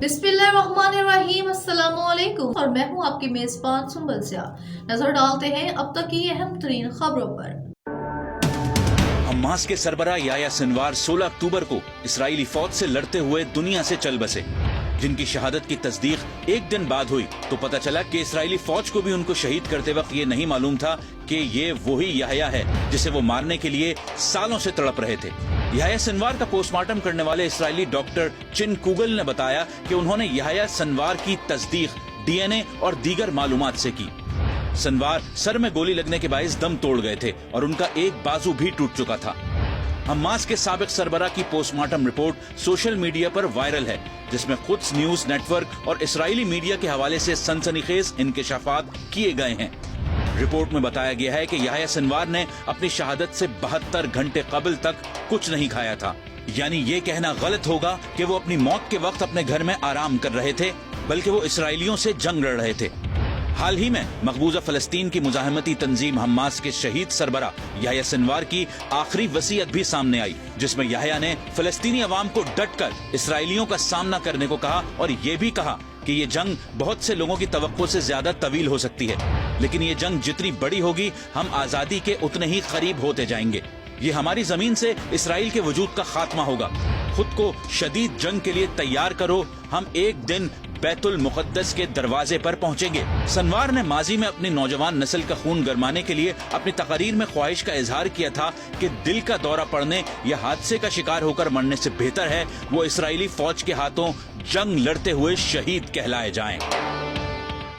बिस्मिल्लाहिर्रहमानिर्रहीम, अस्सलाम वालेकुम और मैं हूं आपकी मेजबान सुंबल सियाह। नजर डालते हैं अब तक की अहम तरीन खबरों पर। हमास के सरबराह याह्या सिनवार 16 अक्टूबर को इस्राएली फौज से लड़ते हुए दुनिया से चल बसे। जिनकी शहादत की तस्दीक एक दिन बाद हुई तो पता चला कि इस्राएली फौज को भी उनको शहीद करते वक्त ये नहीं मालूम था कि ये वही याह्या है जिसे वो मारने के लिए सालों से तड़प रहे थे। याह्या सिनवार का पोस्टमार्टम करने वाले इस्राएली डॉक्टर चिन कुगल ने बताया कि उन्होंने याह्या सिनवार की तस्दीक DNA और दीगर मालूमात से की। सिनवार सर में गोली लगने के बाइस दम तोड़ गए थे और उनका एक बाजू भी टूट चुका था। हमास के साबिक सरबराह की पोस्टमार्टम रिपोर्ट सोशल मीडिया पर वायरल है, जिसमें कुद्स न्यूज नेटवर्क और इस्राएली मीडिया के हवाले से सनसनीखेज इंकशाफात किए गए हैं। रिपोर्ट में बताया गया है कि याह्या सिनवार ने अपनी शहादत से 72 घंटे कबल तक कुछ नहीं खाया था। यानी ये कहना गलत होगा कि वो अपनी मौत के वक्त अपने घर में आराम कर रहे थे, बल्कि वो इसराइलियों से जंग लड़ रहे थे। हाल ही में मकबूजा फलस्तीन की मुजाहिमती तंजीम हमास के शहीद सरबराह याह्या सिनवार की आखिरी वसीयत भी सामने आई, जिसमें याह्या ने फलस्तीनी अवाम को डटकर इसराइलियों का सामना करने को कहा और ये भी कहा कि ये जंग बहुत से लोगों की तवक्को से ज्यादा तवील हो सकती है, लेकिन ये जंग जितनी बड़ी होगी हम आजादी के उतने ही करीब होते जाएंगे। ये हमारी जमीन से इसराइल के वजूद का खात्मा होगा। खुद को शदीद जंग के लिए तैयार करो, हम एक दिन बैतुल मुकद्दस के दरवाजे पर पहुंचेंगे। सिनवार ने माजी में अपनी नौजवान नस्ल का खून गरमाने के लिए अपनी तकरीर में ख्वाहिश का इजहार किया था कि दिल का दौरा पड़ने या हादसे का शिकार होकर मरने से बेहतर है वो इसराइली फौज के हाथों जंग लड़ते हुए शहीद कहलाए जाएं।